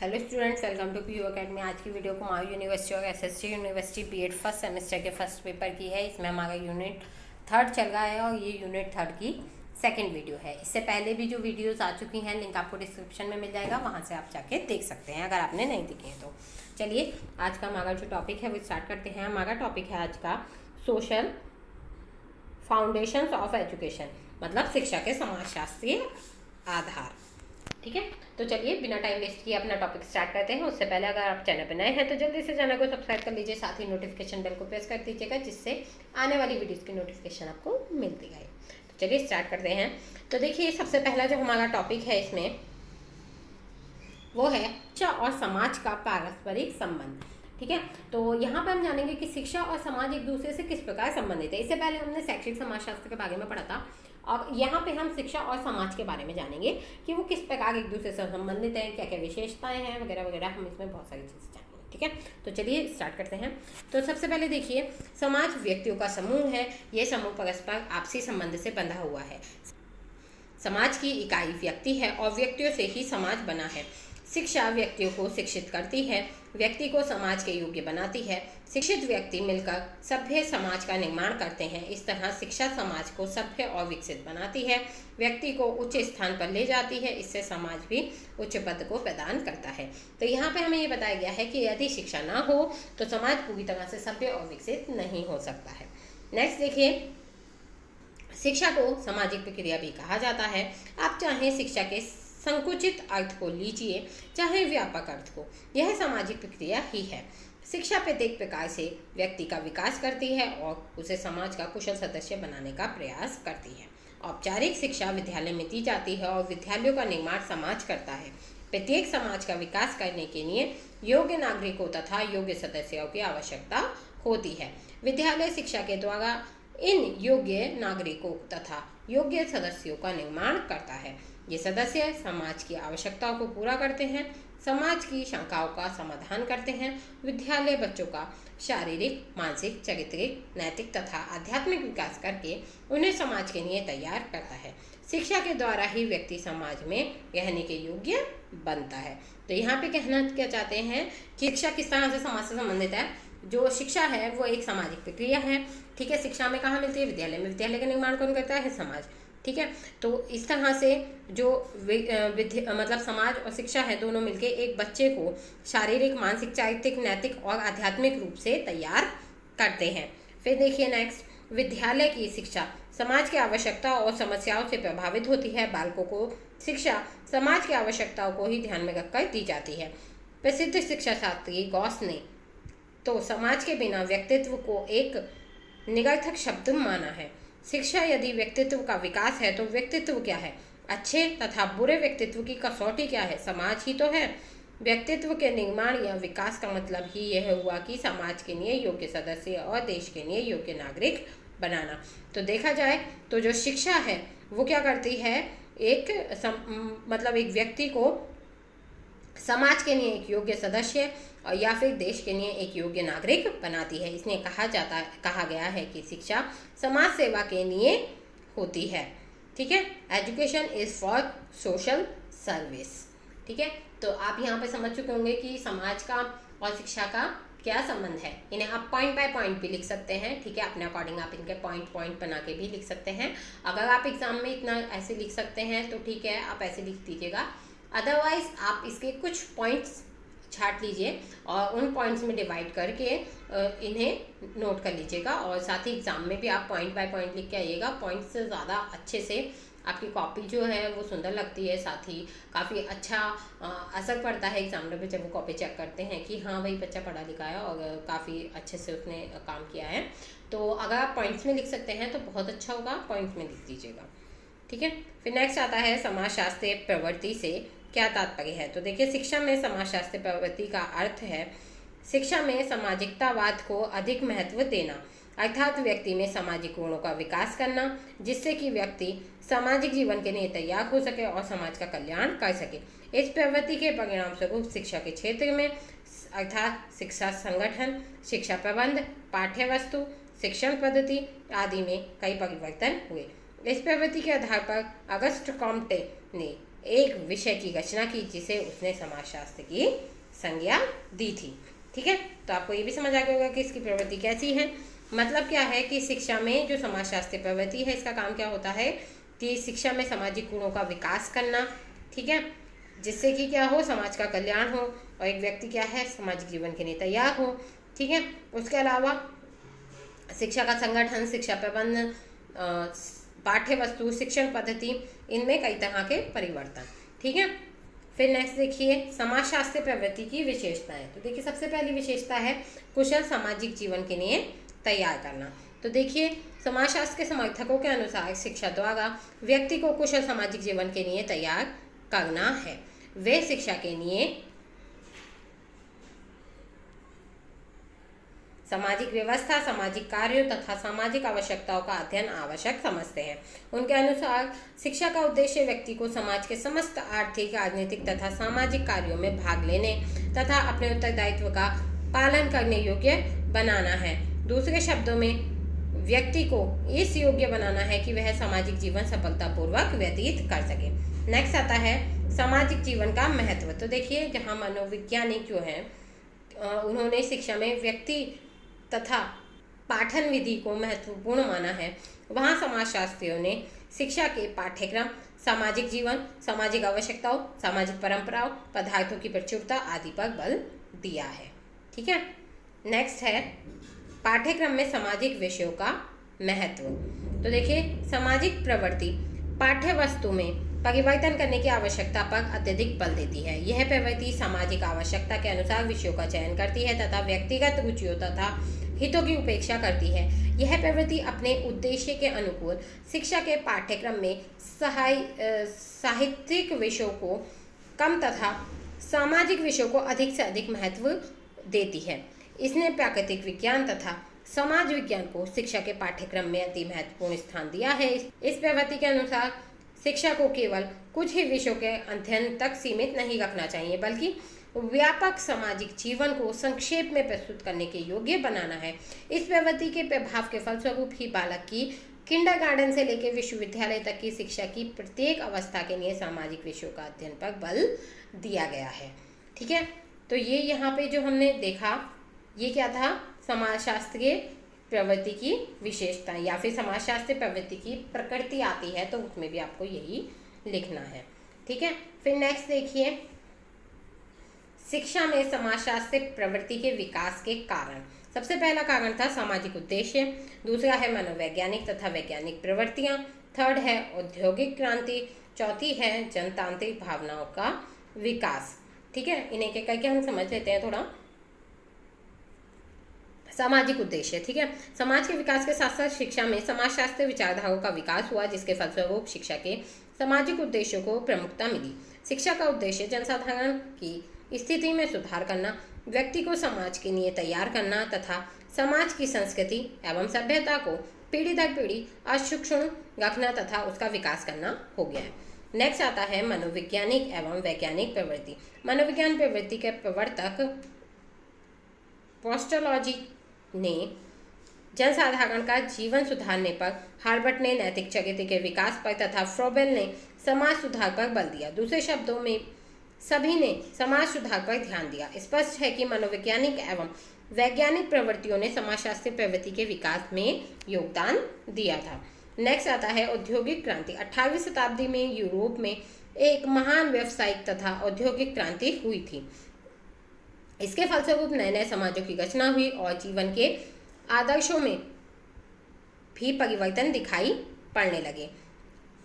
Hello students, welcome to PU academy. आज की video Kumaun university और SST university BEd first semester के first paper की है। इसमें हमारा यूनिट थर्ड चल रहा है और ये यूनिट थर्ड की सेकंड वीडियो है। इससे पहले भी जो वीडियोस आ चुकी हैं लिंक आपको डिस्क्रिप्शन में मिल जाएगा, वहाँ से आप जाके देख सकते हैं अगर आपने नहीं देखे हैं तो। चलिए आज का हमारा जो टॉपिक है वो स्टार्ट करते हैं। हमारा टॉपिक है आज का सोशल फाउंडेशंस ऑफ एजुकेशन, मतलब शिक्षा के समाजशास्त्रीय आधार। ठीक है, तो चलिए बिना टाइम वेस्ट किए अपना टॉपिक स्टार्ट करते हैं। उससे पहले अगर आप चैनल पर नए हैं तो जल्दी से चैनल को सब्सक्राइब कर लीजिए, साथ ही नोटिफिकेशन बेल को प्रेस कर दीजिएगा जिससे आने वाली वीडियोस की नोटिफिकेशन आपको मिलती रहे। तो चलिए स्टार्ट करते हैं। तो देखिए सबसे पहला जो हमारा टॉपिक है इसमें वो है शिक्षा और समाज का पारस्परिक संबंध। ठीक है, तो यहाँ पर हम जानेंगे कि शिक्षा और समाज एक दूसरे से किस प्रकार संबंधित है। इससे पहले हमने शैक्षिक समाजशास्त्र के बारे में पढ़ा था। अब यहाँ पे हम शिक्षा और समाज के बारे में जानेंगे कि वो किस प्रकार एक दूसरे से संबंधित हैं, क्या क्या विशेषताएं हैं वगैरह वगैरह। हम इसमें बहुत सारी चीज़ें जानेंगे। ठीक है, तो चलिए स्टार्ट करते हैं। तो सबसे पहले देखिए, समाज व्यक्तियों का समूह है। ये समूह परस्पर आपसी संबंध से बंधा हुआ है। समाज की इकाई व्यक्ति है और व्यक्तियों से ही समाज बना है। शिक्षा व्यक्तियों को शिक्षित करती है, व्यक्ति को समाज के योग्य बनाती है। शिक्षित व्यक्ति मिलकर सभ्य समाज का निर्माण करते हैं। इस तरह शिक्षा समाज को सभ्य और विकसित बनाती है, व्यक्ति को उच्च स्थान पर ले जाती है। इससे समाज भी उच्च पद को प्रदान करता है। तो यहाँ पे हमें ये बताया गया है कि यदि शिक्षा ना हो तो समाज पूरी तरह से सभ्य और विकसित नहीं हो सकता है। नेक्स्ट देखिए, शिक्षा को सामाजिक प्रक्रिया भी कहा जाता है। आप चाहे शिक्षा के संकुचित अर्थ को लीजिए चाहे व्यापक अर्थ को, यह सामाजिक प्रक्रिया ही है। शिक्षा प्रत्येक प्रकार से व्यक्ति का विकास करती है और उसे समाज का कुशल सदस्य बनाने का प्रयास करती है। औपचारिक शिक्षा विद्यालय में दी जाती है और विद्यालयों का निर्माण समाज करता है। प्रत्येक समाज का विकास करने के लिए योग्य नागरिकों तथा योग्य सदस्यों की आवश्यकता होती है। विद्यालय शिक्षा के द्वारा इन योग्य नागरिकों तथा योग्य सदस्यों का निर्माण करता है। ये सदस्य समाज की आवश्यकताओं को पूरा करते हैं, समाज की शंकाओं का समाधान करते हैं। विद्यालय बच्चों का शारीरिक, मानसिक, चारित्रिक, नैतिक तथा आध्यात्मिक विकास करके उन्हें समाज के लिए तैयार करता है। शिक्षा के द्वारा ही व्यक्ति समाज में रहने के योग्य बनता है। तो यहाँ पे कहना क्या चाहते हैं कि शिक्षा किस तरह से समाज से संबंधित है। जो शिक्षा है वो एक सामाजिक प्रक्रिया है। ठीक है, शिक्षा में कहाँ मिलती है? विद्यालय में। विद्यालय का निर्माण कौन करता है? समाज। ठीक है, तो इस तरह से जो मतलब समाज और शिक्षा है दोनों मिलके एक बच्चे को शारीरिक, मानसिक, चारित्रिक, नैतिक और आध्यात्मिक रूप से तैयार करते हैं। फिर देखिए नेक्स्ट, विद्यालय की शिक्षा समाज की आवश्यकता और समस्याओं से प्रभावित होती है। बालकों को शिक्षा समाज की आवश्यकताओं को ही ध्यान में रखकर दी जाती है। प्रसिद्ध शिक्षा शास्त्री गॉस ने तो समाज के बिना व्यक्तित्व को एक निरर्थक शब्द माना है। शिक्षा यदि व्यक्तित्व का विकास है तो व्यक्तित्व क्या है? अच्छे तथा बुरे व्यक्तित्व की कसौटी क्या है? समाज ही तो है। व्यक्तित्व के निर्माण या विकास का मतलब ही यह हुआ कि समाज के लिए योग्य सदस्य और देश के लिए योग्य नागरिक बनाना। तो देखा जाए तो जो शिक्षा है वो क्या करती है? मतलब एक व्यक्ति को समाज के लिए एक योग्य सदस्य और या फिर देश के लिए एक योग्य नागरिक बनाती है। इसलिए कहा गया है कि शिक्षा समाज सेवा के लिए होती है। ठीक है, education is for social service. ठीक है, तो आप यहाँ पे समझ चुके होंगे कि समाज का और शिक्षा का क्या संबंध है। इन्हें आप पॉइंट बाय पॉइंट भी लिख सकते हैं। ठीक है, अपने अकॉर्डिंग आप इनके पॉइंट बना के भी लिख सकते हैं। अगर आप एग्जाम में इतना ऐसे लिख सकते हैं तो ठीक है, आप ऐसे लिख दीजिएगा। अदरवाइज आप इसके कुछ पॉइंट्स छाट लीजिए और उन पॉइंट्स में डिवाइड करके इन्हें नोट कर लीजिएगा। और साथ ही एग्जाम में भी आप पॉइंट बाय पॉइंट लिख के आइएगा। पॉइंट्स से ज़्यादा अच्छे से आपकी कॉपी जो है वो सुंदर लगती है, साथ ही काफ़ी अच्छा असर पड़ता है एग्जामिनर पे जब वो कॉपी चेक करते हैं कि हाँ भाई बच्चा पढ़ा लिखा है और काफ़ी अच्छे से उसने काम किया है। तो अगर आप पॉइंट्स में लिख सकते हैं तो बहुत अच्छा होगा, पॉइंट्स में लिख दीजिएगा। ठीक है, फिर नेक्स्ट आता है समाजशास्त्रीय प्रवृत्ति से क्या तात्पर्य है। तो देखिए, शिक्षा में समाजशास्त्रीय प्रवृत्ति का अर्थ है शिक्षा में सामाजिकतावाद को अधिक महत्व देना, अर्थात व्यक्ति में सामाजिक गुणों का विकास करना जिससे कि व्यक्ति सामाजिक जीवन के लिए तैयार हो सके और समाज का कल्याण कर सके। इस प्रवृत्ति के परिणाम स्वरूप शिक्षा के क्षेत्र में अर्थात शिक्षा संगठन, शिक्षा प्रबंध, पाठ्य वस्तु, शिक्षण पद्धति आदि में कई परिवर्तन हुए। इस प्रवृत्ति के आधार पर अगस्ट कॉम्टे ने एक विषय की रचना की जिसे उसने समाजशास्त्र की संज्ञा दी थी। ठीक है, तो आपको ये भी समझ आ गया होगा कि इसकी प्रवृत्ति कैसी है। मतलब क्या है कि शिक्षा में जो समाजशास्त्रीय प्रवृत्ति है, इसका काम क्या होता है कि शिक्षा में सामाजिक गुणों का विकास करना, ठीक है, जिससे कि क्या हो, समाज का कल्याण हो और एक व्यक्ति क्या है, सामाजिक जीवन के लिए तैयार हो। ठीक है, उसके अलावा शिक्षा का संगठन, शिक्षा प्रबंधन, पाठ्य वस्तु, शिक्षण पद्धति, इनमें कई तरह के परिवर्तन। ठीक है, फिर नेक्स्ट देखिए समाजशास्त्रीय प्रवृत्ति की विशेषताएं। तो देखिए सबसे पहली विशेषता है कुशल सामाजिक जीवन के लिए तैयार करना। तो देखिए समाजशास्त्र के समर्थकों के अनुसार शिक्षा द्वारा व्यक्ति को कुशल सामाजिक जीवन के लिए तैयार करना है। वे शिक्षा के लिए सामाजिक व्यवस्था, सामाजिक कार्यों तथा सामाजिक आवश्यकताओं का अध्ययन आवश्यक समझते हैं। उनके अनुसार शिक्षा का उद्देश्य व्यक्ति को समाज के समस्त आर्थिक, राजनीतिक तथा सामाजिक कार्यों में भाग लेने तथा अपने उत्तरदायित्व का पालन करने योग्य बनाना है। दूसरे शब्दों में व्यक्ति को इस योग्य बनाना है कि वह सामाजिक जीवन सफलतापूर्वक व्यतीत कर सके। नेक्स्ट आता है सामाजिक जीवन का महत्व। तो देखिए जहाँ मनोवैज्ञानिक जो है उन्होंने शिक्षा में व्यक्ति तथा पाठन विधि को महत्वपूर्ण माना है, वहाँ समाजशास्त्रियों ने शिक्षा के पाठ्यक्रम, सामाजिक जीवन, सामाजिक आवश्यकताओं, सामाजिक परंपराओं, पदार्थों की प्रचुरता आदि पर बल दिया है। ठीक है, नेक्स्ट है पाठ्यक्रम में सामाजिक विषयों का महत्व। तो देखिए सामाजिक प्रवृत्ति पाठ्य वस्तु में परिवर्तन करने की आवश्यकता पर अत्यधिक बल देती है। यह प्रवृत्ति सामाजिक आवश्यकता के अनुसार विषयों का चयन करती है तथा व्यक्तिगत रुचियों तथा हितों की उपेक्षा करती है। यह प्रवृत्ति अपने उद्देश्य के अनुकूल शिक्षा के पाठ्यक्रम में साहित्यिक विषयों को कम तथा सामाजिक विषयों को अधिक से अधिक महत्व देती है। इसने प्राकृतिक विज्ञान तथा समाज विज्ञान को शिक्षा के पाठ्यक्रम में अति महत्वपूर्ण स्थान दिया है। इस प्रवृत्ति के अनुसार शिक्षा को केवल कुछ ही विषयों के अध्ययन तक सीमित नहीं रखना चाहिए, बल्कि व्यापक सामाजिक जीवन को संक्षेप में प्रस्तुत करने के योग्य बनाना है। इस प्रवृत्ति के प्रभाव के फलस्वरूप ही बालक की किंडरगार्टन से लेकर विश्वविद्यालय तक की शिक्षा की प्रत्येक अवस्था के लिए सामाजिक विषयों का अध्ययन पर बल दिया गया है। ठीक है, तो ये यहाँ पे जो हमने देखा ये क्या था, समाजशास्त्रीय प्रवृत्ति की विशेषता या फिर समाजशास्त्रीय प्रवृत्ति की प्रकृति आती है, तो उसमें भी आपको यही लिखना है। ठीक है, फिर नेक्स्ट देखिए शिक्षा में समाजशास्त्रीय प्रवृत्ति के विकास के कारण। सबसे पहला कारण था सामाजिक उद्देश्य, दूसरा है मनोवैज्ञानिक तथा वैज्ञानिक प्रवृत्तियां, थर्ड है औद्योगिक क्रांति, चौथी है जनतांत्रिक भावनाओं का विकास। ठीक है, इन्हें के करके हम समझ लेते हैं थोड़ा। सामाजिक उद्देश्य, ठीक है, समाज के विकास के साथ साथ शिक्षा में समाजशास्त्रीय विचारधाराओं का विकास हुआ, जिसके फलस्वरूप शिक्षा के सामाजिक उद्देश्यों को प्रमुखता मिली। शिक्षा का उद्देश्य जनसाधारण की स्थिति में सुधार करना, व्यक्ति को समाज के लिए तैयार करना तथा समाज की संस्कृति एवं सभ्यता को पीढ़ी दर पीढ़ी अक्षुण्ण रखना तथा उसका विकास करना हो गया है। नेक्स्ट आता है मनोवैज्ञानिक एवं वैज्ञानिक प्रवृत्ति। मनोविज्ञान प्रवृत्ति के प्रवर्तक पोस्टोलॉजी ने जनसाधारण का जीवन सुधारने पर, हार्बर्ट ने नैतिक चरित्र के विकास पर तथा फ्रोबेल ने समाज सुधार पर बल दिया। दूसरे शब्दों में सभी ने समाज सुधार पर ध्यान दिया। स्पष्ट है कि मनोवैज्ञानिक एवं वैज्ञानिक प्रवृत्तियों ने समाजशास्त्रीय प्रवृत्ति के विकास में योगदान दिया था। नेक्स्ट आता है औद्योगिक क्रांति। 18वीं शताब्दी में यूरोप में एक महान व्यावसायिक तथा औद्योगिक क्रांति हुई थी। इसके फलस्वरूप नए नए समाजों की रचना हुई और जीवन के आदर्शों में भी परिवर्तन दिखाई पड़ने लगे।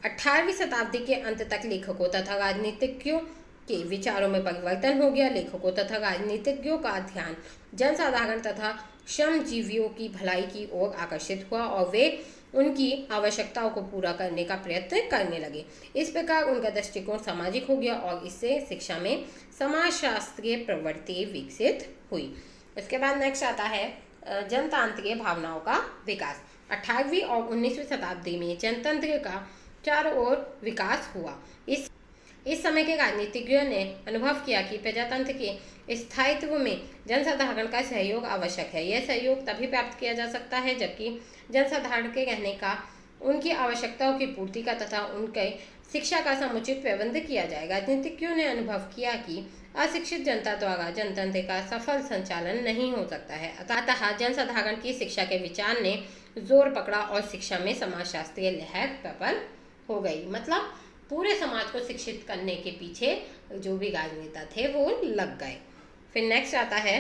18वीं शताब्दी के अंत तक लेखकों तथा राजनीतिज्ञों के विचारों में परिवर्तन हो गया। लेखकों तथा राजनीतिज्ञों का ध्यान जनसाधारण तथा श्रमजीवियों की भलाई की ओर आकर्षित हुआ और वे उनकी आवश्यकताओं को पूरा करने का प्रयत्न करने लगे। इस प्रकार उनका दृष्टिकोण सामाजिक हो गया और इससे शिक्षा में समाजशास्त्रीय प्रवृत्ति विकसित हुई। इसके बाद नेक्स्ट आता है जनतांत्रिक भावनाओं का विकास। 18वीं और 19वीं शताब्दी में जनतंत्र का चारों ओर विकास हुआ। इस समय के राजनीतिज्ञों ने अनुभव किया कि प्रजातंत्र के स्थायित्व में जनसाधारण का सहयोग आवश्यक है। यह सहयोग तभी प्राप्त किया जा सकता है जबकि जनसाधारण के रहने का उनकी आवश्यकताओं की पूर्ति का तथा उनके शिक्षा का समुचित प्रबंध किया जाए। राजनीतिज्ञों ने अनुभव किया कि अशिक्षित जनता द्वारा जनतंत्र का सफल संचालन नहीं हो सकता है। अतः जनसाधारण की शिक्षा के विचार ने जोर पकड़ा और शिक्षा में समाजशास्त्रीय लहर प्रबल हो गई। मतलब पूरे समाज को शिक्षित करने के पीछे जो भी राजनेता थे वो लग गए। फिर नेक्स्ट आता है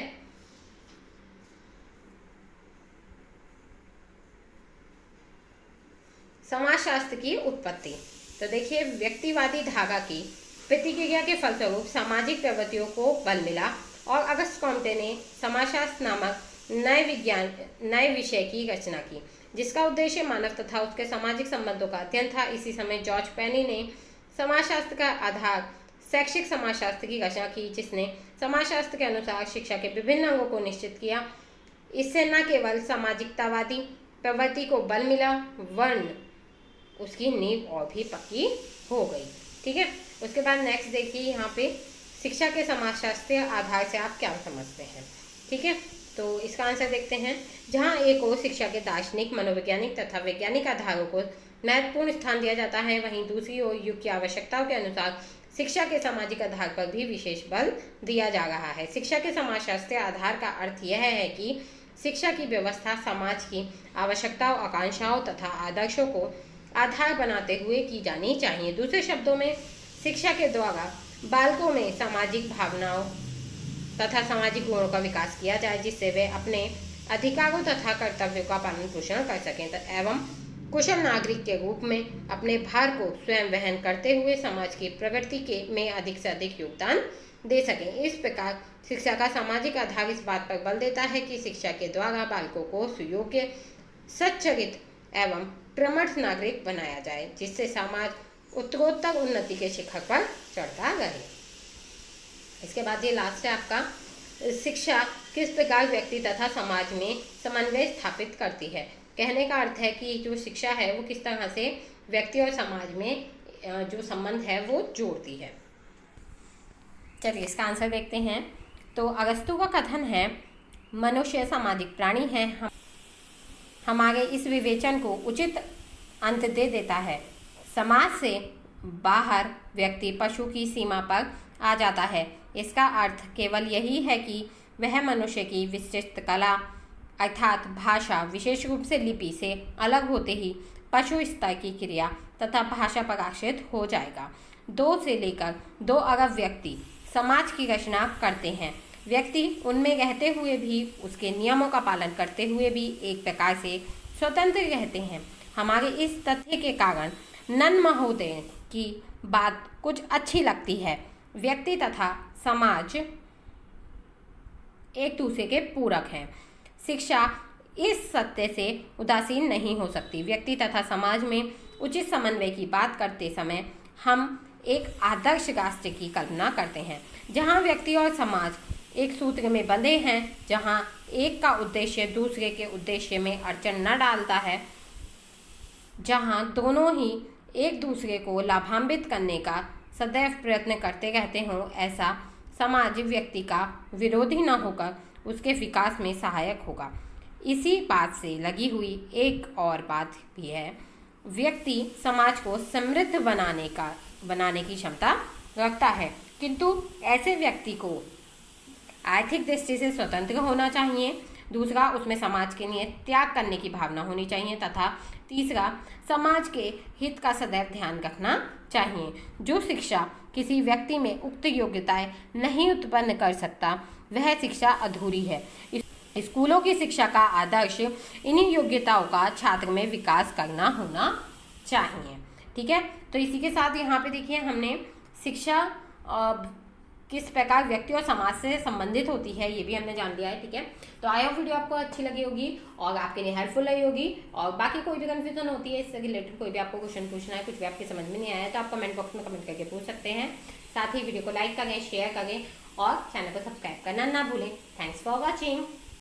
समाजशास्त्र की उत्पत्ति। तो देखिए, व्यक्तिवादी धारा की प्रतिक्रिया के फलस्वरूप सामाजिक प्रवृत्तियों को बल मिला और अगस्त कॉम्टे ने समाजशास्त्र नामक नए विषय की रचना की, जिसका उद्देश्य मानव तथा उसके सामाजिक संबंधों का अध्ययन था। इसी समय जॉर्ज पेनी ने समाजशास्त्र का आधार शैक्षिक समाजशास्त्र की रचना की, जिसने समाजशास्त्र के अनुसार शिक्षा के विभिन्न अंगों को निश्चित किया। इससे न केवल सामाजिकतावादी प्रवृत्ति को बल मिला, वर्ण उसकी नींव और भी पक्की हो गई। ठीक है, उसके बाद नेक्स्ट देखिए यहाँ पे शिक्षा के समाजशास्त्रीय आधार से आप क्या समझते हैं। ठीक है, तो इसका आंसर देखते हैं। जहाँ एक ओर शिक्षा के दार्शनिक, मनोवैज्ञानिक तथा वैज्ञानिक आधारों को महत्वपूर्ण स्थान दिया जाता है, वहीं दूसरी ओर युग की आवश्यकताओं के अनुसार शिक्षा के सामाजिक आधार पर भी विशेष बल दिया जा रहा है। शिक्षा के समाजशास्त्रीय आधार का अर्थ यह है कि शिक्षा की व्यवस्था समाज की आवश्यकताओं, आकांक्षाओं तथा आदर्शों को आधार बनाते हुए की जानी चाहिए। दूसरे शब्दों में, शिक्षा के द्वारा बालकों में सामाजिक भावनाओं तथा सामाजिक गुणों का विकास किया जाए, जिससे वे अपने अधिकारों तथा कर्तव्यों का पालन पोषण कर सकें एवं कुशल नागरिक के रूप में अपने भार को स्वयं वहन करते हुए समाज की प्रगति में अधिक से अधिक योगदान दे सकें। इस प्रकार शिक्षा का सामाजिक आधार इस बात पर बल देता है कि शिक्षा के द्वारा बालकों को सुयोग्य, सच्चरित एवं प्रमथ नागरिक बनाया जाए, जिससे समाज उत्तरोत्तर उन्नति के शिखर पर चढ़ता रहे। इसके बाद ये लास्ट है आपका, शिक्षा किस प्रकार व्यक्ति तथा समाज में समन्वय स्थापित करती है। कहने का अर्थ है कि जो शिक्षा है वो किस तरह से व्यक्ति और समाज में जो संबंध है वो जोड़ती है। चलिए इसका आंसर देखते हैं। तो अगस्तु का कथन है, मनुष्य सामाजिक प्राणी है, हमारे इस विवेचन को उचित अंत दे देता है। समाज से बाहर व्यक्ति पशु की सीमा पर आ जाता है। इसका अर्थ केवल यही है कि वह मनुष्य की विशिष्ट कला अर्थात भाषा, विशेष रूप से लिपि से अलग होते ही पशु स्तर की क्रिया तथा भाषा पर आश्रित हो जाएगा। 2 से लेकर 2 अरब व्यक्ति समाज की रचना करते हैं। व्यक्ति उनमें रहते हुए भी, उसके नियमों का पालन करते हुए भी एक प्रकार से स्वतंत्र रहते हैं। हमारे इस तथ्य के कारण नन महोदय की बात कुछ अच्छी लगती है। व्यक्ति तथा समाज एक दूसरे के पूरक हैं। शिक्षा इस सत्य से उदासीन नहीं हो सकती। व्यक्ति तथा समाज में उचित समन्वय की बात करते समय हम एक आदर्श राष्ट्र की कल्पना करते हैं, जहां व्यक्ति और समाज एक सूत्र में बंधे हैं, जहां एक का उद्देश्य दूसरे के उद्देश्य में अड़चन न डालता है, जहां दोनों ही एक दूसरे को लाभान्वित करने का सदैव प्रयत्न करते रहते हों। ऐसा समाज व्यक्ति का विरोधी न होकर उसके विकास में सहायक होगा। इसी बात से लगी हुई एक और बात भी है, व्यक्ति समाज को समृद्ध बनाने की क्षमता रखता है, किंतु ऐसे व्यक्ति को आर्थिक दृष्टि से स्वतंत्र होना चाहिए। दूसरा, उसमें समाज के लिए त्याग करने की भावना होनी चाहिए तथा तीसरा, समाज के हित का सदैव ध्यान रखना चाहिए। जो शिक्षा किसी व्यक्ति में उक्त योग्यताएं नहीं उत्पन्न कर सकता, वह शिक्षा अधूरी है। स्कूलों की शिक्षा का आदर्श इन्हीं योग्यताओं का छात्र में विकास करना होना चाहिए। ठीक है, तो इसी के साथ यहाँ पे देखिए हमने शिक्षा किस प्रकार व्यक्ति और समाज से संबंधित होती है ये भी हमने जान लिया है। ठीक है, तो आई होप वीडियो आपको अच्छी लगी होगी और आपके लिए हेल्पफुल रही होगी। और बाकी कोई भी कन्फ्यूजन होती है इससे रिलेटेड, कोई भी आपको क्वेश्चन पूछना है, कुछ भी आपकी समझ में नहीं आया, तो आप कमेंट बॉक्स में कमेंट करके पूछ सकते हैं। साथ ही वीडियो को लाइक करें, शेयर करें और चैनल को सब्सक्राइब करना ना भूलें। Thanks for watching.